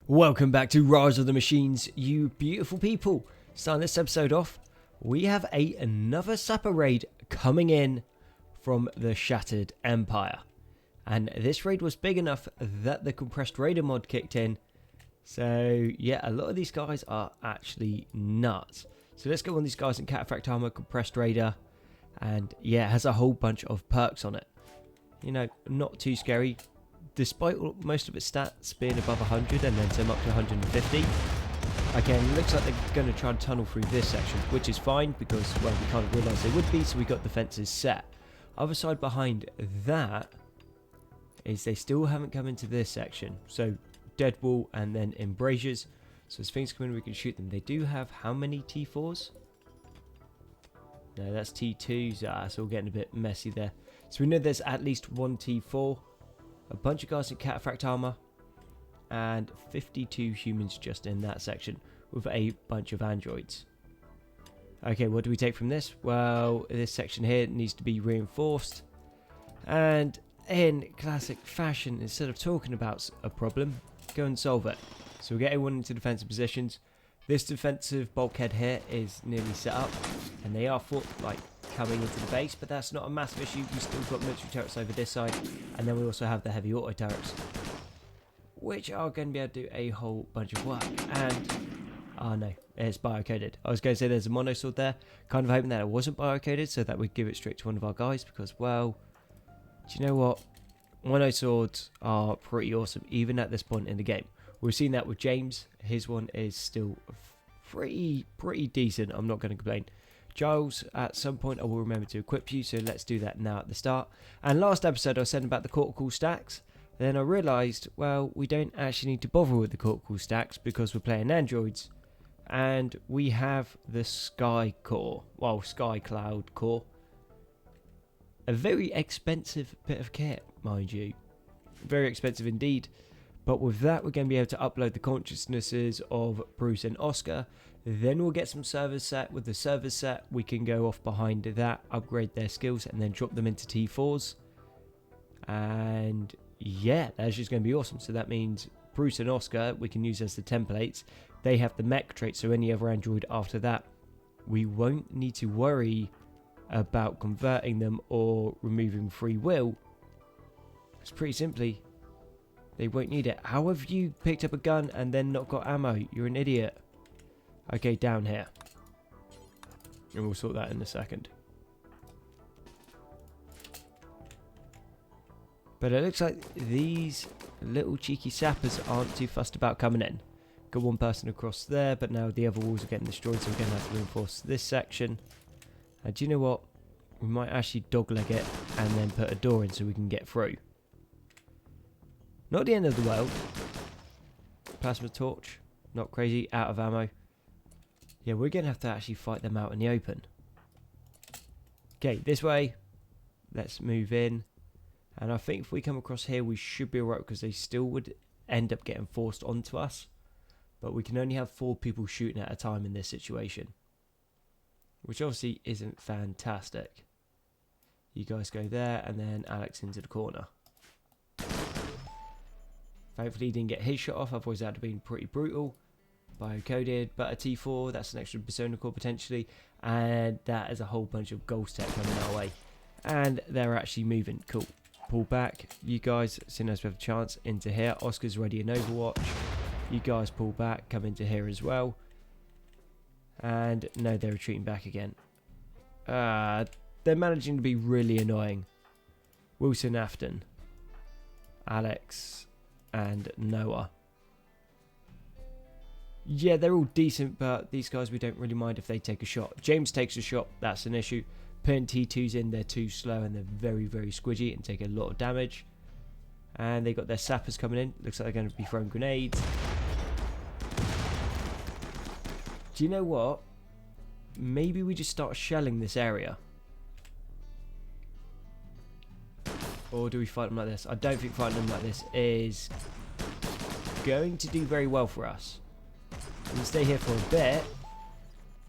Welcome back to Rise of the Machines, you beautiful people. Starting this episode off, we have another sapper raid coming in from the Shattered Empire. And this raid was big enough that the compressed raider mod kicked in. So yeah, a lot of these guys are actually nuts. So let's go on these guys in Cataphract Armor, compressed raider. And yeah, it has a whole bunch of perks on it. You know, not too scary. Despite most of its stats being above 100 and then some up to 150. Again, looks like they're going to try and tunnel through this section, which is fine because, well, we kind of realised they would be, so we got the fences set. Other side behind that is they still haven't come into this section. So, dead wall and then embrasures. So as things come in, we can shoot them. They do have how many T4s? No, that's T2s. It's all getting a bit messy there. So we know there's at least one T4. A bunch of guys in Cataphract Armor, and 52 humans just in that section, with a bunch of androids. Okay, what do we take from this? Well, this section here needs to be reinforced, and in classic fashion, instead of talking about a problem, go and solve it. So we'll get everyone into defensive positions. This defensive bulkhead here is nearly set up, and they are coming into the base, but that's not a massive issue. We've still got military turrets over this side, and then we also have the heavy auto turrets, which are going to be able to do a whole bunch of work. And oh no, it's biocoded. I was going to say there's a mono sword there, kind of hoping that it wasn't biocoded so that we'd give it straight to one of our guys, because, well, do you know what, mono swords are pretty awesome even at this point in the game. We've seen that with James. His one is still pretty decent. I'm not going to complain. Giles, at some point I will remember to equip you, so let's do that now at the start. And last episode I was saying about the cortical stacks. Then I realised, well, we don't actually need to bother with the cortical stacks because we're playing androids. And we have the Sky Core, well, Sky Cloud Core. A very expensive bit of kit, mind you. Very expensive indeed. But with that, we're going to be able to upload the consciousnesses of Bruce and Oscar. Then we'll get some servers set. With the servers set, we can go off behind that, upgrade their skills, and then drop them into T4s. And yeah, that's just going to be awesome. So that means Bruce and Oscar, we can use as the templates. They have the mech trait, so any other android after that, we won't need to worry about converting them or removing free will. It's pretty simply, they won't need it. How have you picked up a gun and then not got ammo? You're an idiot. Okay, down here. And we'll sort that in a second. But it looks like these little cheeky sappers aren't too fussed about coming in. Got one person across there, but now the other walls are getting destroyed, so we're going to have to reinforce this section. And do you know what? We might actually dogleg it and then put a door in so we can get through. Not the end of the world. Plasma torch. Not crazy. Out of ammo. Yeah, we're going to have to actually fight them out in the open. Okay, this way. Let's move in. And I think if we come across here, we should be alright, because they still would end up getting forced onto us. But we can only have 4 people shooting at a time in this situation, which obviously isn't fantastic. You guys go there, and then Alex into the corner. Thankfully he didn't get his shot off, otherwise that would have been pretty brutal. Biocoded, but a T4, that's an extra persona core potentially, and that is a whole bunch of gold tech coming our way. And they're actually moving. Cool. Pull back. You guys, as soon as we have a chance, into here. Oscar's ready in Overwatch. You guys pull back, come into here as well. And no, they're retreating back again. They're managing to be really annoying. Wilson Afton, Alex, and Noah. Yeah, they're all decent, but these guys, we don't really mind if they take a shot. James takes a shot, that's an issue. Putting T2s in, they're too slow and they're very squidgy and take a lot of damage. And they got their sappers coming in. Looks like they're going to be throwing grenades. Do you know what? Maybe we just start shelling this area. Or do we fight them like this? I don't think fighting them like this is going to do very well for us. We'll stay here for a bit,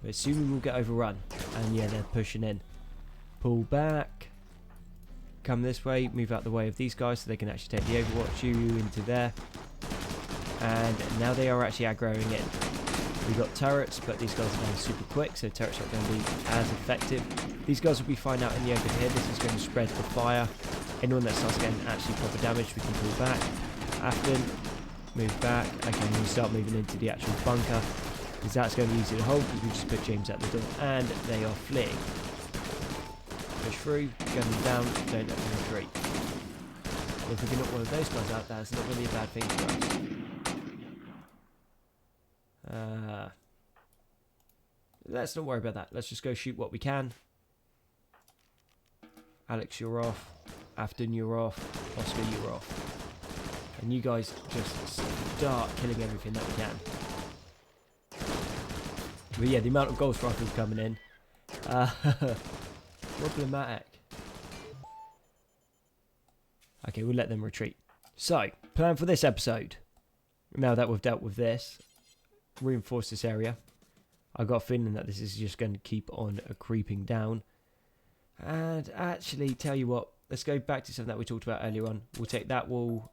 but soon we will get overrun. And yeah, they're pushing in. Pull back. Come this way, move out the way of these guys so they can actually take the Overwatch. You into there. And now they are actually aggroing in. We got turrets, but these guys are going super quick, so turrets aren't going to be as effective. These guys will be fine out in the open here. This is going to spread the fire. Anyone that starts getting actually proper damage, we can pull back. Afton, move back. Okay, we start moving into the actual bunker, because that's going to be easy to hold, because we just put James at the door, and they are fleeing. Push through, gun them down, don't let them retreat. Well, if we can knock one of those guys out, that's not really a bad thing for us. Let's not worry about that. Let's just go shoot what we can. Alex, you're off. Afton, you're off. Oscar, you're off. And you guys just start killing everything that we can. But yeah, the amount of gold strikers coming in. Problematic. Okay, we'll let them retreat. So, plan for this episode. Now that we've dealt with this, reinforce this area. I got a feeling that this is just going to keep on creeping down. And actually, tell you what, let's go back to something that we talked about earlier on. We'll take that wall,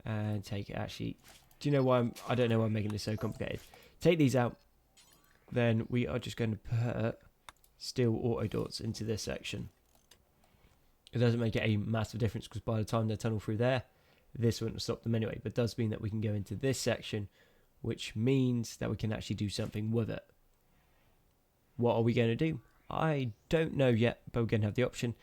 and take it. Actually, do you know why I don't know why I'm making this so complicated. Take these out. Then we are just going to put steel auto dots into this section. It doesn't make it a massive difference, because by the time they tunnel through there, this wouldn't stop them anyway. But it does mean that we can go into this section, which means that we can actually do something with it. What are we going to do? I don't know yet, but we're going to have the option.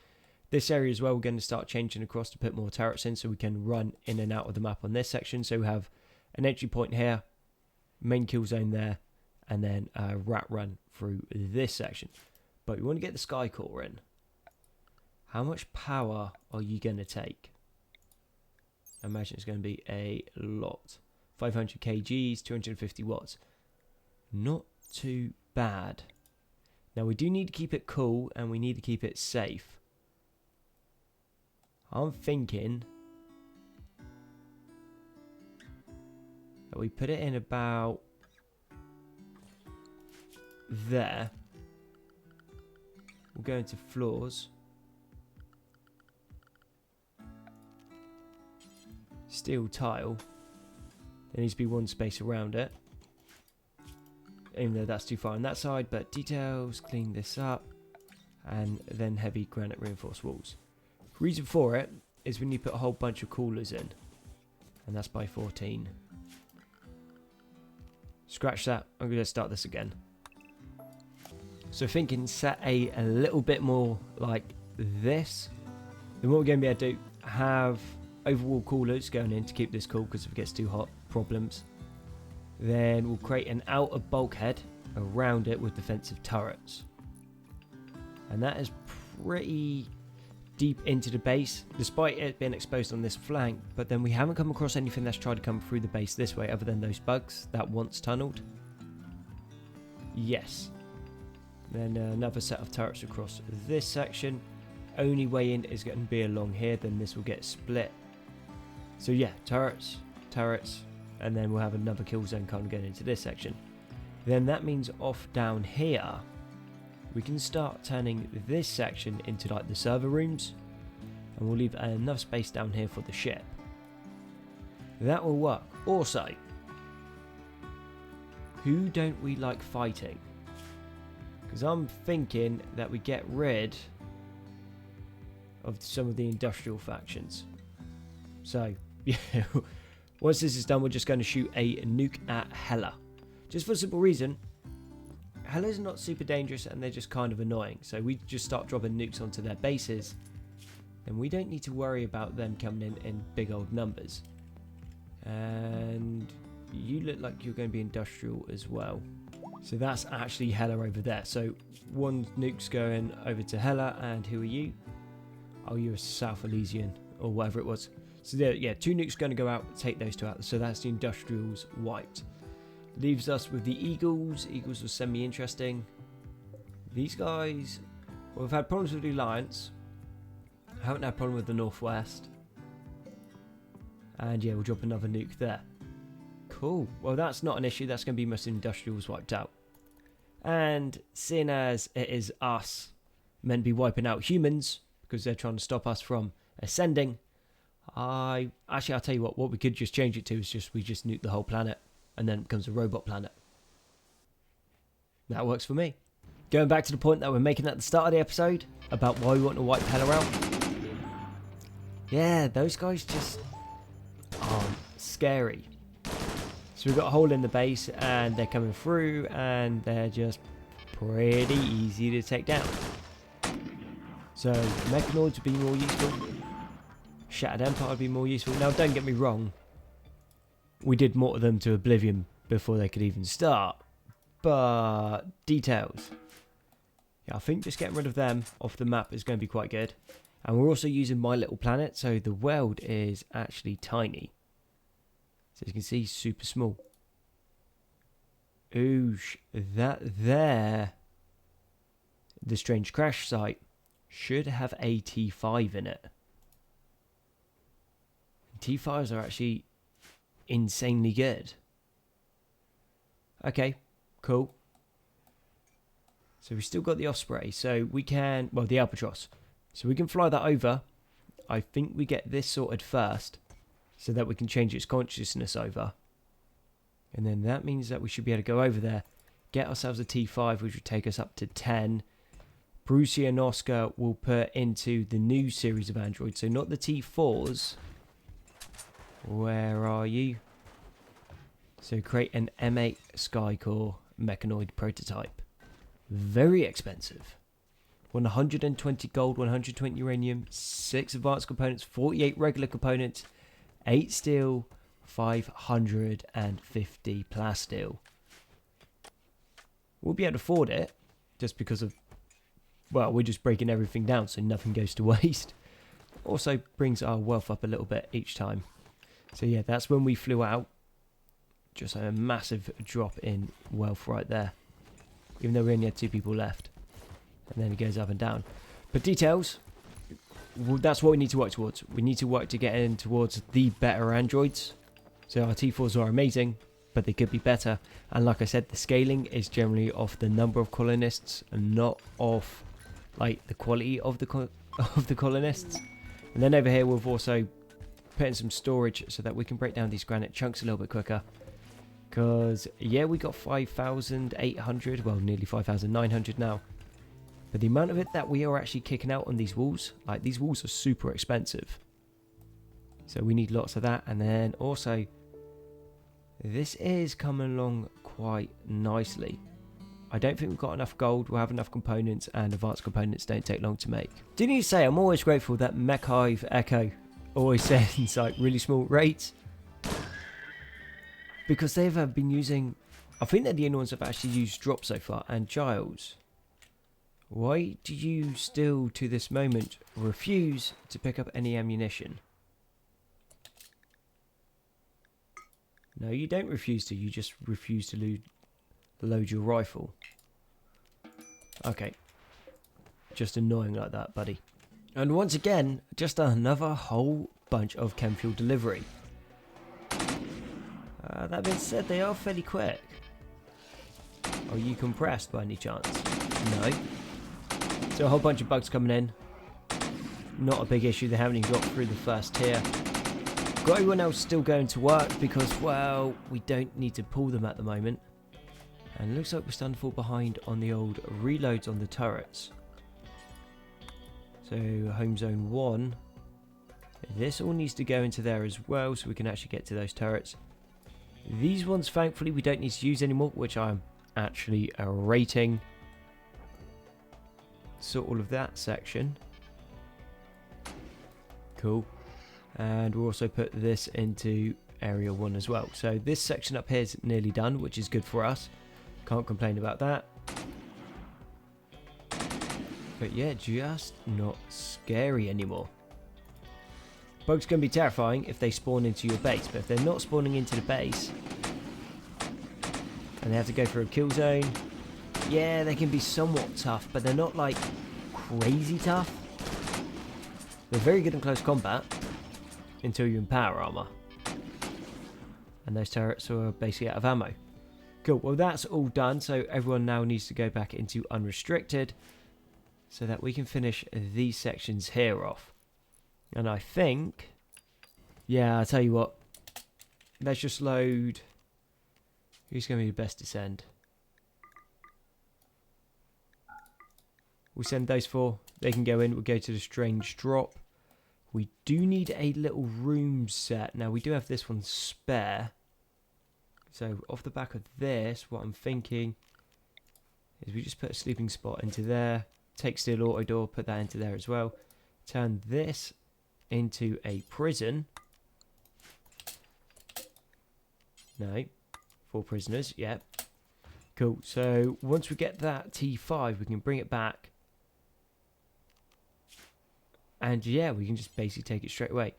This area as well, we're going to start changing across to put more turrets in, so we can run in and out of the map on this section. So we have an entry point here, main kill zone there, and then a rat run through this section. But we want to get the sky core in. How much power are you going to take? I imagine it's going to be a lot. 500 kgs, 250 watts. Not too bad. Now we do need to keep it cool, and we need to keep it safe. I'm thinking that we put it in about there. We'll go into floors. Steel tile. There needs to be one space around it. Even though that's too far on that side, but details, clean this up, and then heavy granite reinforced walls. Reason for it is we need to put a whole bunch of coolers in, and that's by 14. Scratch that. I'm going to start this again. So thinking set a little bit more like this. Then what we're going to be able to do, have overwall coolers going in to keep this cool, because if it gets too hot, problems. Then we'll create an outer bulkhead around it with defensive turrets. And that is pretty deep into the base, despite it being exposed on this flank. But then we haven't come across anything that's tried to come through the base this way, other than those bugs that once tunneled. Yes. Then another set of turrets across this section. Only way in is going to be along here, then this will get split. So yeah, turrets, and then we'll have another kill zone kind of going into this section. Then that means off down here, we can start turning this section into like the server rooms, and we'll leave enough space down here for the ship. That will work. Also, who don't we like fighting? Because I'm thinking that we get rid of some of the industrial factions. So, yeah, once this is done, we're just going to shoot a nuke at Hela. Just for a simple reason, Hela's not super dangerous and they're just kind of annoying. So we just start dropping nukes onto their bases, and we don't need to worry about them coming in big old numbers. And you look like you're going to be industrial as well. So that's actually Hela over there. So one nuke's going over to Hela, and who are you? Oh, you're a South Elysian or whatever it was. So there, yeah, two nukes going to go out, take those two out. So that's the industrials wiped. Leaves us with the Eagles. Eagles was semi-interesting. These guys, well, we've had problems with the Alliance. Haven't had a problem with the Northwest. And yeah, we'll drop another nuke there. Cool. Well, that's not an issue. That's going to be most industrials wiped out. And seeing as it is us meant to be wiping out humans, because they're trying to stop us from ascending, I'll tell you what we could just change it to is we just nuke the whole planet and then it becomes a robot planet. That works for me. Going back to the point that we're making at the start of the episode about why we want to wipe Hela out. Yeah, those guys just aren't scary. So we've got a hole in the base and they're coming through and they're just pretty easy to take down. So Mechanoids would be more useful. Shattered Empire would be more useful. Now don't get me wrong, we did mortar them to oblivion before they could even start. But details. Yeah, I think just getting rid of them off the map is going to be quite good. And we're also using My Little Planet, so the world is actually tiny. So you can see, super small. Oosh, that there, the Strange Crash site, should have a T5 in it. T5s are actually insanely good. Okay, cool. So we've still got the Osprey, so we can, well, the Albatross. So we can fly that over. I think we get this sorted first, so that we can change its consciousness over. And then that means that we should be able to go over there, get ourselves a T5, which would take us up to 10. Brucey and Oscar will put into the new series of androids, so not the T4s. Where are you? So create an M8 Skycore mechanoid prototype. Very expensive. 120 gold, 120 uranium, 6 advanced components, 48 regular components, 8 steel, 550 plasteel. We'll be able to afford it, just because of, well, we're just breaking everything down so nothing goes to waste. Also brings our wealth up a little bit each time. So yeah, that's when we flew out. Just a massive drop in wealth right there. Even though we only had 2 people left. And then it goes up and down. But details, well, that's what we need to work towards. We need to work to get in towards the better androids. So our T4s are amazing, but they could be better. And like I said, the scaling is generally off the number of colonists and not off like the quality of the colonists. And then over here we've also put in some storage so that we can break down these granite chunks a little bit quicker. Because yeah, we got 5,800, well, nearly 5,900 now. But the amount of it that we are actually kicking out on these walls, like these walls are super expensive. So we need lots of that. And then also, this is coming along quite nicely. I don't think we've got enough gold, we'll have enough components, and advanced components don't take long to make. Didn't you say I'm always grateful that Mech Hive Echo always sends like really small rates? Because they've been using, I think they're the only ones that have actually used drop so far. And Giles, why do you still to this moment refuse to pick up any ammunition? No, you don't refuse to, you just refuse to load your rifle. Okay. Just annoying like that, buddy. And once again, just another whole bunch of chem fuel delivery. That being said, they are fairly quick. Are you compressed by any chance? No. So a whole bunch of bugs coming in. Not a big issue, they haven't even got through the first tier. Got everyone else still going to work because, well, we don't need to pull them at the moment. And it looks like we're starting to fall behind on the old reloads on the turrets. So home zone 1. This all needs to go into there as well so we can actually get to those turrets. These ones, thankfully, we don't need to use anymore, which I'm actually rating. So all of that section. Cool. And we'll also put this into area 1 as well. So this section up here is nearly done, which is good for us. Can't complain about that. But yeah, just not scary anymore. Bugs can be terrifying if they spawn into your base, but if they're not spawning into the base and they have to go through a kill zone, yeah, they can be somewhat tough, but they're not like crazy tough. They're very good in close combat until you're in power armor, and those turrets are basically out of ammo. Cool, well that's all done, so everyone now needs to go back into unrestricted so that we can finish these sections here off. And I think Yeah, I'll tell you what. Let's just load... Who's going to be the best to send? We'll send those 4. They can go in. We'll go to the strange drop. We do need a little room set. Now, we do have this one spare. So, off the back of this, what I'm thinking is we just put a sleeping spot into there. Take steel auto door, put that into there as well. Turn this into a prison. No. 4 prisoners, yep. Cool. So, once we get that T5, we can bring it back. And yeah, we can just basically take it straight away.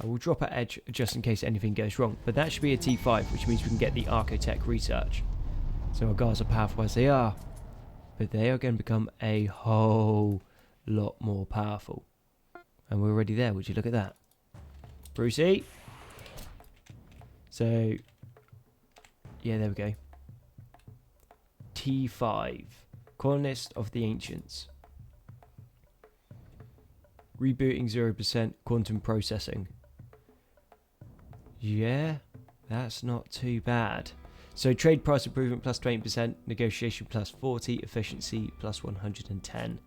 We'll drop our edge just in case anything goes wrong. But that should be a T5, which means we can get the Archotech research. So our guys are powerful as they are. But they are going to become a whole lot more powerful. And we're already there. Would you look at that? Brucey. So, yeah, there we go. T5. Colonist of the Ancients. Rebooting 0% quantum processing. Yeah, that's not too bad. So trade price improvement plus 20%, negotiation plus 40, efficiency plus 110.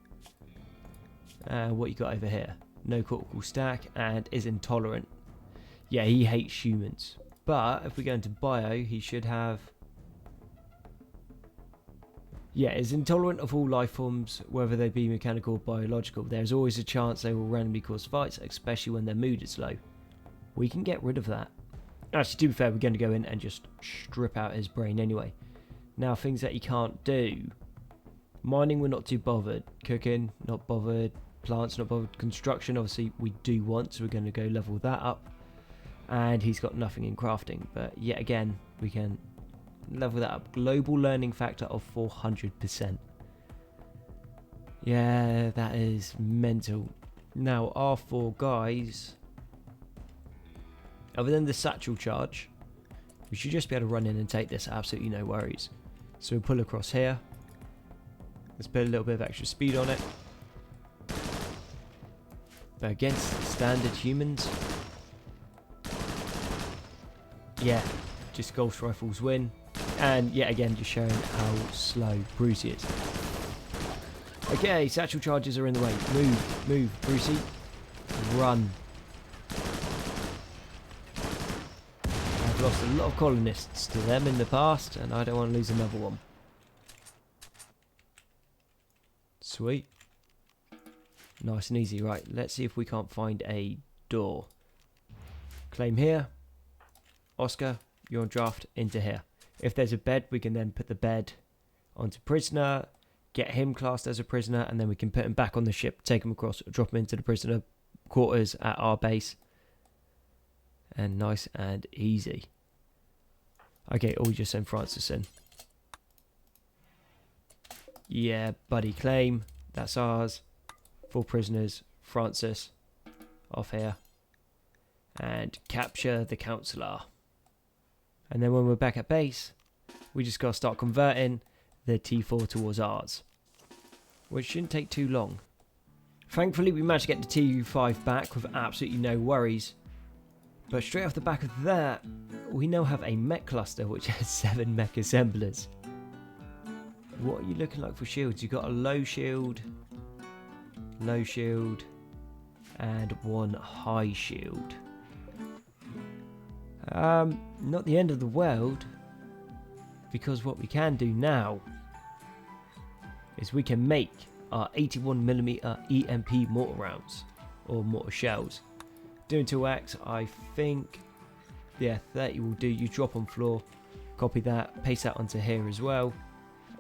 What you got over here? No cortical stack and is intolerant. Yeah, he hates humans. But if we go into bio, he should have... Yeah, is intolerant of all life forms, whether they be mechanical or biological. There's always a chance they will randomly cause fights, especially when their mood is low. We can get rid of that. Actually, to be fair, we're going to go in and just strip out his brain anyway. Now, things that he can't do. Mining, we're not too bothered. Cooking, not bothered. Plants, not bothered. Construction, obviously, we do want, so we're going to go level that up. And he's got nothing in crafting. But yet again, we can... level that up. Global learning factor of 400%. Yeah, that is mental. Now, our 4 guys, other than the satchel charge, we should just be able to run in and take this. Absolutely no worries. So we'll pull across here. Let's put a little bit of extra speed on it. But against standard humans, yeah, just Ghost Rifles win. And yet again, just showing how slow Brucey is. Okay, satchel charges are in the way. Move, move, Brucey. Run. I've lost a lot of colonists to them in the past, and I don't want to lose another one. Sweet. Nice and easy. Right, let's see if we can't find a door. Claim here. Oscar, you're on draft into here. If there's a bed, we can then put the bed onto prisoner, get him classed as a prisoner, and then we can put him back on the ship, take him across, drop him into the prisoner quarters at our base. And nice and easy. Okay, or we just send Francis in. Yeah, buddy, claim. That's ours. 4 prisoners. Francis. Off here. And capture the councillor. And then when we're back at base, we just got to start converting the T4 towards ours. Which shouldn't take too long. Thankfully, we managed to get the T5 back with absolutely no worries. But straight off the back of that, we now have a mech cluster which has 7 mech assemblers. What are you looking like for shields? You've got a low shield, and 1 high shield. Not the end of the world, because what we can do now is we can make our 81mm EMP mortar rounds, or mortar shells. Doing 2x, I think, yeah, 30 will do. You drop on floor, copy that, paste that onto here as well,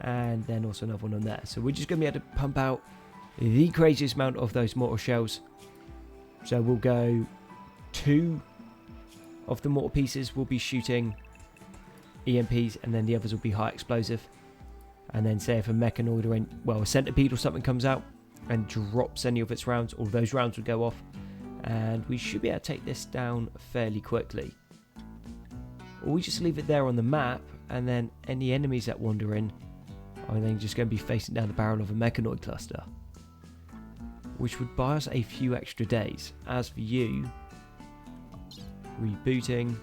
and then also another one on there. So we're just going to be able to pump out the craziest amount of those mortar shells. So we'll go 2 of the mortar pieces will be shooting EMPs, and then the others will be high explosive. And then say if a mechanoid or a centipede or something comes out and drops any of its rounds, all those rounds will go off, and we should be able to take this down fairly quickly. Or we just leave it there on the map, and then any enemies that wander in are then just going to be facing down the barrel of a mechanoid cluster, which would buy us a few extra days. As for you, rebooting.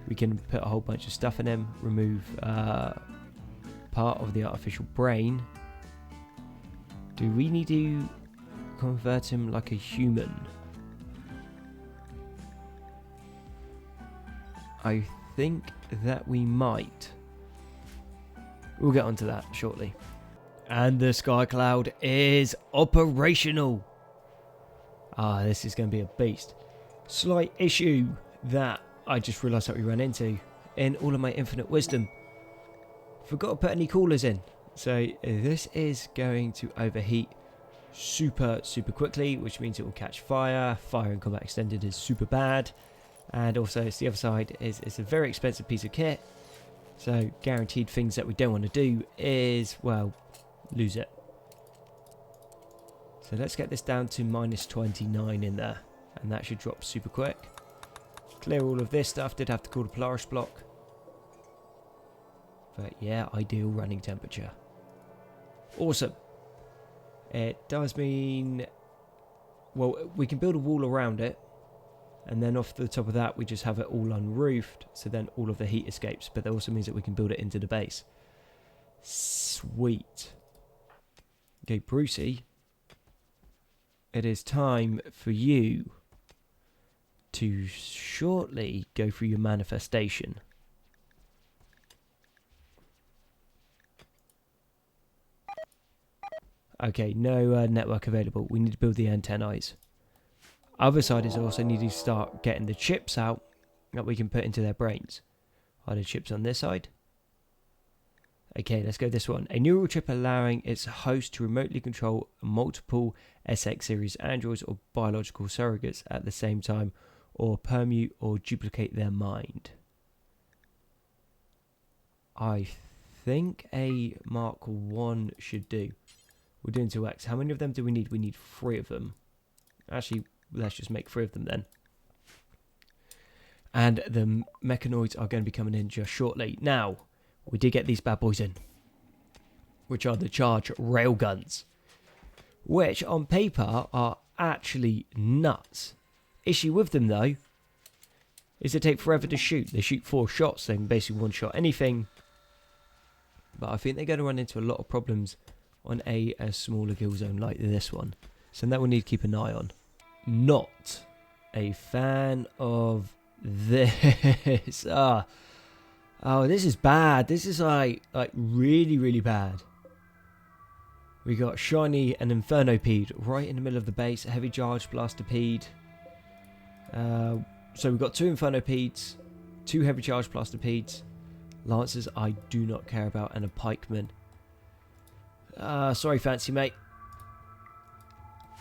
We can put a whole bunch of stuff in him, remove part of the artificial brain. Do we need to convert him like a human? I think that we might. We'll get onto that shortly. And the Sky Cloud is operational. This is going to be a beast. Slight issue that I just realised that we ran into in all of my infinite wisdom. Forgot to put any coolers in. So this is going to overheat super quickly, which means it will catch fire. Fire in Combat Extended is super bad. And also it's the other side, it's a very expensive piece of kit. So guaranteed things that we don't want to do is, well, lose it. So let's get this down to -29 in there. And that should drop super quick. Clear all of this stuff. Did have to call the Polaris block. But yeah, ideal running temperature. Awesome. It does mean, well, we can build a wall around it. And then off the top of that, we just have it all unroofed. So then all of the heat escapes. But that also means that we can build it into the base. Sweet. Okay, Brucey. It is time for you to shortly go through your manifestation. Okay, no network available. We need to build the antennae. Other side is also need to start getting the chips out that we can put into their brains. Are the chips on this side? Okay, let's go this one. A neural chip allowing its host to remotely control multiple SX series androids or biological surrogates at the same time, or permute or duplicate their mind. I think a Mark 1 should do. We're doing 2X. How many of them do we need? We need 3 of them. Actually, let's just make 3 of them then. And the mechanoids are going to be coming in just shortly. Now, we did get these bad boys in, which are the charge railguns, which on paper are actually nuts. Issue with them though is they take forever to shoot. They shoot 4 shots, they can basically one-shot anything. But I think they're going to run into a lot of problems on a smaller kill zone like this one. So that we'll need to keep an eye on. Not a fan of this. Oh, this is bad. This is like really bad. We got Shiny and Infernopede right in the middle of the base. A heavy charge Blasterpede. So we've got 2 Infernopedes, 2 heavy charge Blasterpedes. Lancers I do not care about, and a Pikeman. Sorry, fancy mate.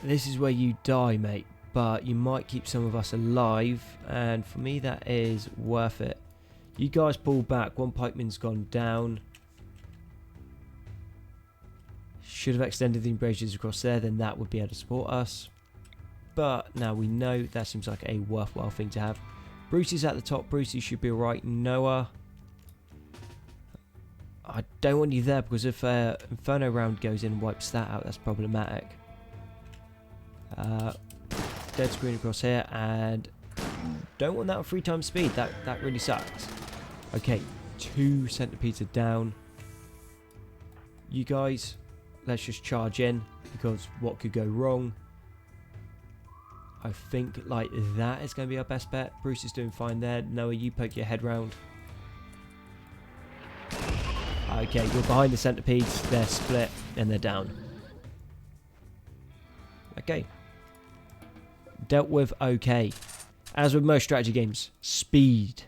This is where you die, mate. But you might keep some of us alive, and for me that is worth it. You guys pull back. 1 pikeman's gone down. Should have extended the embrasures across there, then that would be able to support us. But now we know that seems like a worthwhile thing to have. Bruce is at the top. Brucey should be alright. Noah, I don't want you there because if Inferno round goes in and wipes that out, that's problematic. Dead screen across here, and don't want that on 3 times speed. That really sucks. Okay, 2 centipedes are down. You guys, let's just charge in, because what could go wrong? I think like that is going to be our best bet. Bruce is doing fine there. Noah, you poke your head round. Okay, you're behind the centipedes. They're split and they're down. Okay. Dealt with okay. As with most strategy games, speed.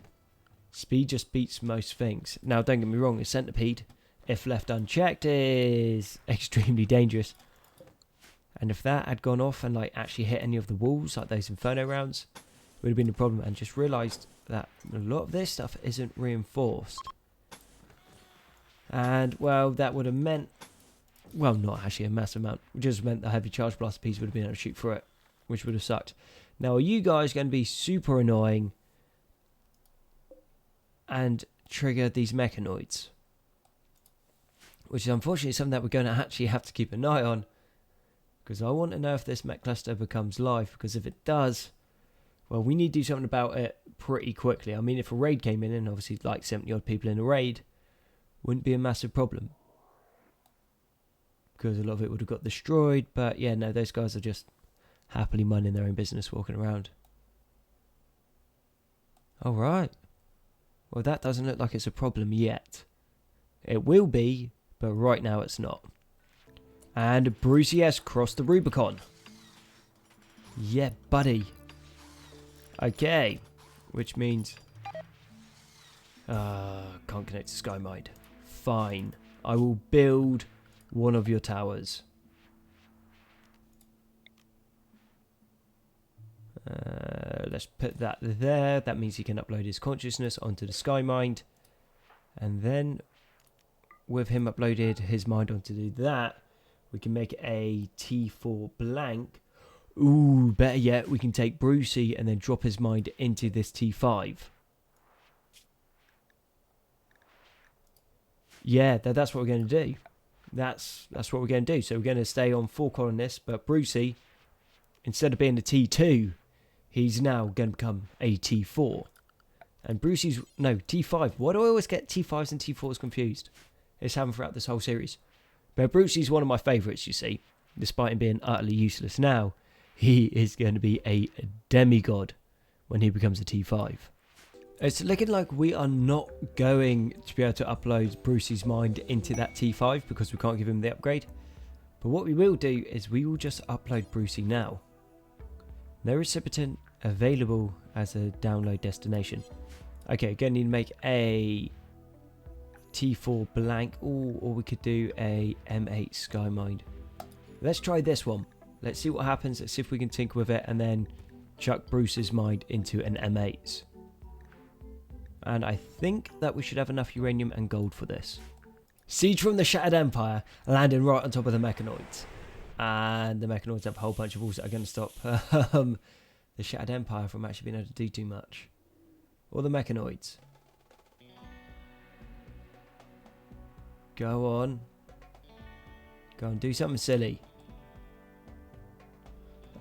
Speed just beats most things. Now, don't get me wrong, a centipede, if left unchecked, is extremely dangerous. And if that had gone off and like actually hit any of the walls, like those Inferno rounds, it would have been a problem. And just realised that a lot of this stuff isn't reinforced. And, well, that would have meant, well, not actually a massive amount. It just meant the heavy charge blaster piece would have been able to shoot through it, which would have sucked. Now, are you guys going to be super annoying and trigger these mechanoids? Which is unfortunately something that we're going to actually have to keep an eye on. Because I want to know if this mech cluster becomes live. Because if it does, well, we need to do something about it pretty quickly. I mean, if a raid came in, and obviously like 70 odd people in a raid, wouldn't be a massive problem, because a lot of it would have got destroyed. But yeah, no, those guys are just happily minding their own business, walking around. All right. Well, that doesn't look like it's a problem yet. It will be, but right now it's not. And Brucey has crossed the Rubicon. Yeah, buddy. Okay. Which means... can't connect to SkyMind. Fine. I will build one of your towers. Let's put that there. That means he can upload his consciousness onto the SkyMind. And then, with him uploaded his mind onto that, we can make a T4 blank. Ooh, better yet, we can take Brucey and then drop his mind into this T5. Yeah, that's what we're going to do. That's what we're going to do. So we're going to stay on 4 colonists, but Brucey, instead of being a T2, he's now going to become a T4. And Brucey's... No, T5. Why do I always get T5s and T4s confused? It's happened throughout this whole series. But Brucey's one of my favourites, you see. Despite him being utterly useless now, he is going to be a demigod when he becomes a T5. It's looking like we are not going to be able to upload Brucey's mind into that T5 because we can't give him the upgrade. But what we will do is we will just upload Brucey now. No recipient available as a download destination. Okay, going to need to make a T4 blank. Ooh, or we could do a M8 SkyMind. Let's try this one. Let's see what happens. Let's see if we can tinker with it and then chuck Bruce's mind into an M8. And I think that we should have enough uranium and gold for this. Siege from the Shattered Empire, landing right on top of the mechanoids. And the mechanoids have a whole bunch of walls that are going to stop the Shattered Empire from actually being able to do too much. Or the mechanoids. Go on. Go and do something silly.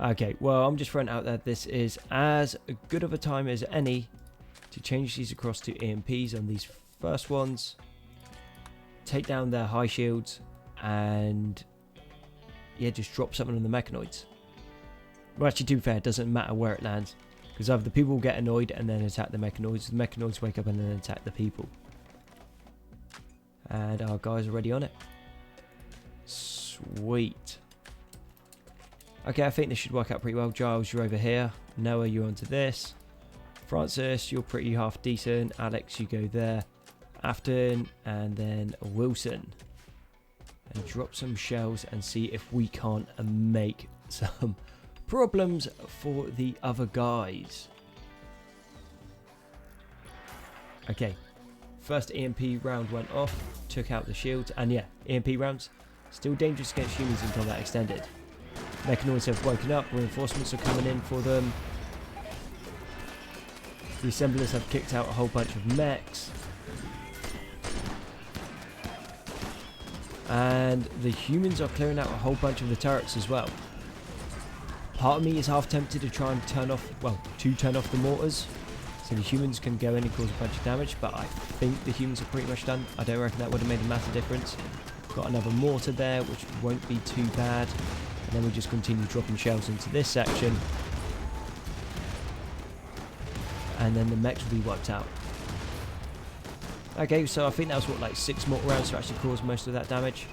Okay, well, I'm just throwing out there. This is as good of a time as any to change these across to EMPs on these first ones. Take down their high shields and... yeah, just drop something on the mechanoids. Well, actually, to be fair, it doesn't matter where it lands. Because either the people will get annoyed and then attack the mechanoids. The mechanoids wake up and then attack the people. And our guys are already on it. Sweet. Okay, I think this should work out pretty well. Giles, you're over here. Noah, you're onto this. Francis, you're pretty half decent. Alex, you go there. Afton, and then Wilson. And drop some shells and see if we can't make some problems for the other guys. Okay, first EMP round went off, took out the shields, and yeah, EMP rounds still dangerous against humans in combat extended. Mechanoids have woken up, reinforcements are coming in for them. The assemblers have kicked out a whole bunch of mechs. And the humans are clearing out a whole bunch of the turrets as well. Part of me is half tempted to try and turn off the mortars, so the humans can go in and cause a bunch of damage, but I think the humans are pretty much done. I don't reckon that would have made a massive difference. Got another mortar there, which won't be too bad. And then we just continue dropping shells into this section. And then the mechs will be wiped out. Okay, so I think that was what, like 6 mortar rounds to actually cause most of that damage.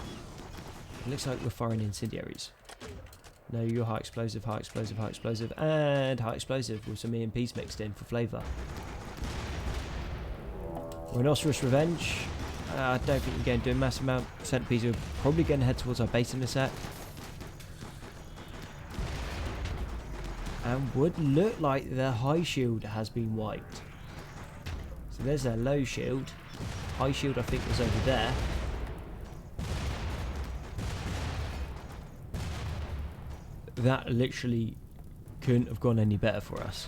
It looks like we're firing incendiaries. No, you're high explosive, and high explosive with some EMPs mixed in for flavour. Rhinoceros Revenge. I don't think we're going to do a massive amount. Centipedes are probably going to head towards our base in a sec. And would look like their high shield has been wiped. So there's their low shield. High shield I think was over there. That literally couldn't have gone any better for us.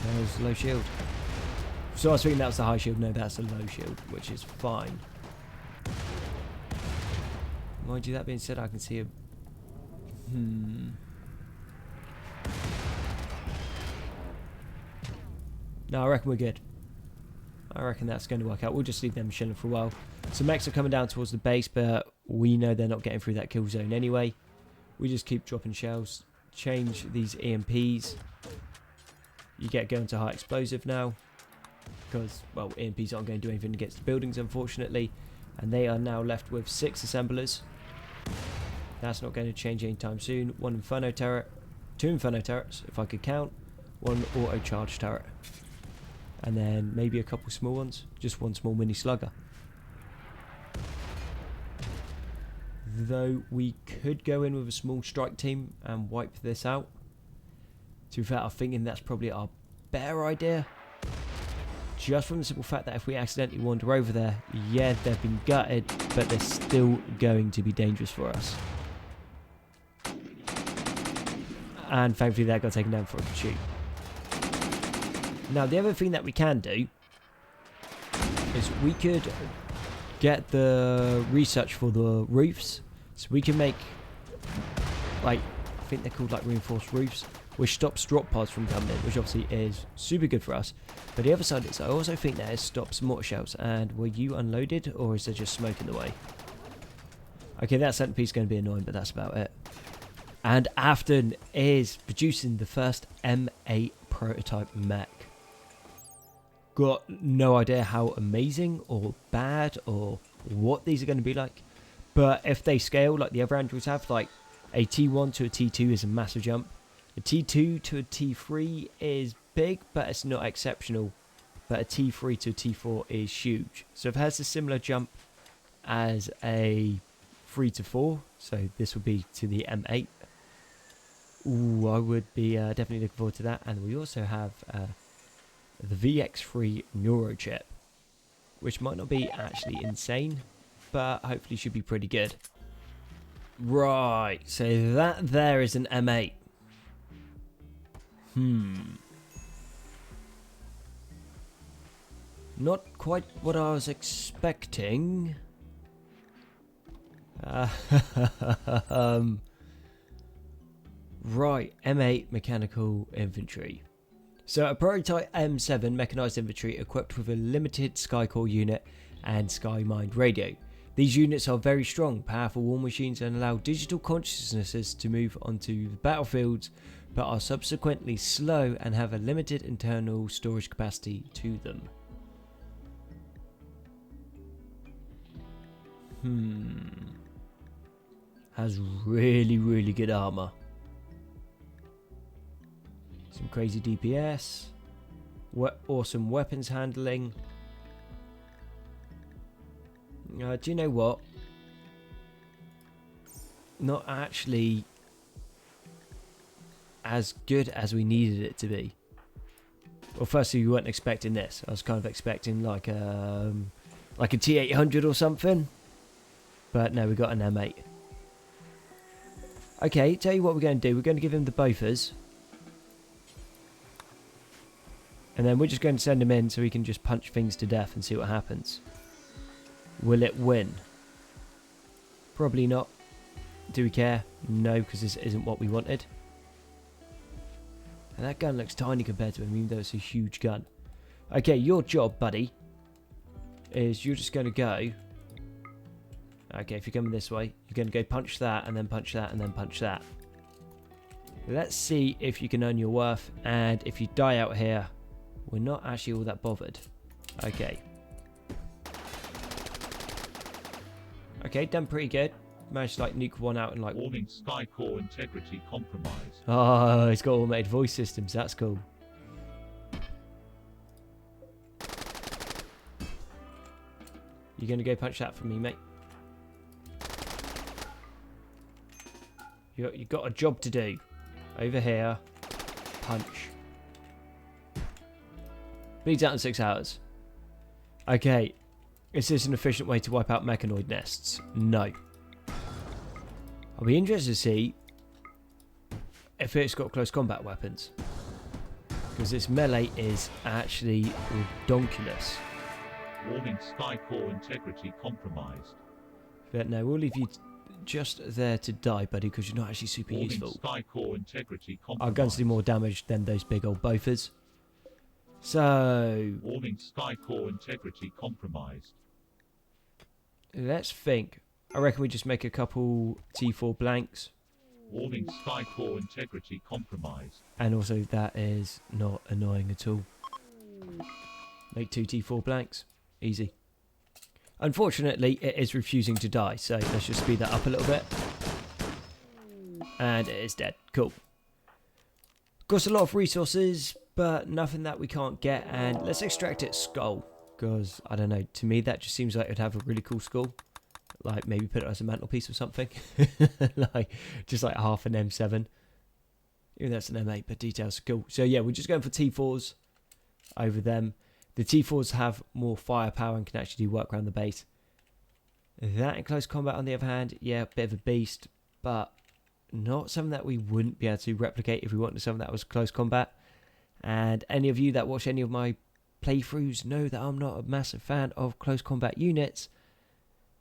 There's low shield. So I was thinking that was the high shield. No, that's a low shield, which is fine. Mind you, that being said, I can see a... No, I reckon we're good. I reckon that's going to work out. We'll just leave them chilling for a while. So mechs are coming down towards the base, but we know they're not getting through that kill zone anyway. We just keep dropping shells. Change these EMPs. You get going to high explosive now. Because, well, EMPs aren't going to do anything against the buildings, unfortunately. And they are now left with 6 assemblers. That's not going to change anytime soon. 1 Inferno turret. 2 Inferno turrets, if I could count. 1 auto charge turret. And then maybe a couple small ones. Just 1 small mini slugger. Though we could go in with a small strike team and wipe this out. To be fair, I'm thinking that's probably our better idea. Just from the simple fact that if we accidentally wander over there, yeah, they've been gutted, but they're still going to be dangerous for us. And thankfully that got taken down for a shoot. Now the other thing that we can do is we could get the research for the roofs, so we can make, like, I think they're called like reinforced roofs, which stops drop pods from coming in, which obviously is super good for us. But the other side is, I also think that it stops mortar shells. And were you unloaded, or is there just smoke in the way? Okay, that centerpiece is going to be annoying, but that's about it. And Afton is producing the first M8 prototype mech. Got no idea how amazing or bad or what these are going to be like. But if they scale like the other androids have, like a T1 to a T2 is a massive jump. A T2 to a T3 is big, but it's not exceptional. But a T3 to a T4 is huge. So if it has a similar jump as a 3 to 4, so this would be to the M8. Ooh, I would be definitely looking forward to that. And we also have the VX3 Neurochip, which might not be actually insane, but hopefully should be pretty good. Right, so that there is an M8. Not quite what I was expecting. Right, M8 mechanical infantry. So a prototype M7 mechanized infantry equipped with a limited Skycore unit and Skymind radio. These units are very strong, powerful war machines and allow digital consciousnesses to move onto the battlefields, but are subsequently slow and have a limited internal storage capacity to them. Has really good armor. Some crazy DPS. Awesome weapons handling. Do you know what? Not actually as good as we needed it to be. Well, firstly, we weren't expecting this. I was kind of expecting like a T800 or something. But no, we got an M8. Okay, tell you what we're going to do. We're going to give him the Bofors. And then we're just going to send him in so he can just punch things to death and see what happens. Will it win? Probably not. Do we care? No, because this isn't what we wanted. And that gun looks tiny compared to him, even though it's a huge gun. Okay, your job, buddy, is you're just going to go... Okay, if you're coming this way, you're going to go punch that, and then punch that, and then punch that. Let's see if you can earn your worth, and if you die out here, we're not actually all that bothered. Okay. Okay, done pretty good. Managed to like nuke one out and like... Warning, Skycore integrity compromised. Oh, it's got automated voice systems, that's cool. You're going to go punch that for me, mate? You've got a job to do. Over here. Punch. Bleeds out in 6 hours. Okay. Is this an efficient way to wipe out mechanoid nests? No. I'll be interested to see if it's got close combat weapons. Because this melee is actually redonkulous. Warning, Skycore integrity compromised. But no, we'll leave you just there to die, buddy, because you're not actually super useful. Skycore integrity compromised. Our guns do more damage than those big old Bofors. So, Warning, Sky Core integrity compromised. let's think. I reckon we just make a couple T4 blanks. Warning, Sky Core integrity compromised. And also that is not annoying at all. Make 2 T4 blanks. Easy. Unfortunately, it is refusing to die, so let's just speed that up a little bit. And it is dead. Cool. Costs a lot of resources, but nothing that we can't get. And let's extract its skull, because, I don't know, to me that just seems like it would have a really cool skull. Like, maybe put it as a mantelpiece or something. Like, just like half an M7. Even that's an M8, but details are cool. So yeah, we're just going for T4s over them. The T4s have more firepower and can actually do work around the base. That in close combat, on the other hand, yeah, a bit of a beast, but not something that we wouldn't be able to replicate if we wanted something that was close combat. And any of you that watch any of my playthroughs know that I'm not a massive fan of close combat units,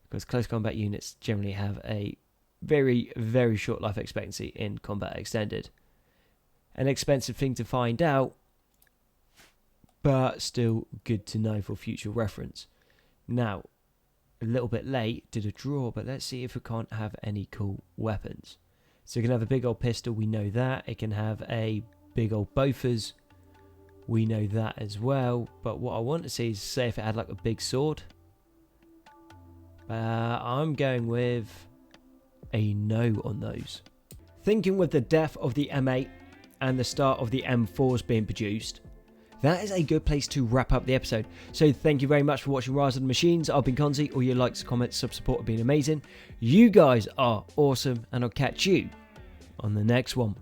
because close combat units generally have a very, very short life expectancy in combat extended. An expensive thing to find out, but still good to know for future reference. Now, a little bit late, did a draw, but let's see if we can't have any cool weapons. So it can have a big old pistol, we know that. It can have a big old Bofors, we know that as well. But what I want to see is, say if it had like a big sword. I'm going with a no on those. Thinking with the death of the M8 and the start of the M4s being produced, that is a good place to wrap up the episode. So thank you very much for watching Rise of the Machines. I've been Konzi. All your likes, comments, sub-support have been amazing. You guys are awesome, and I'll catch you on the next one.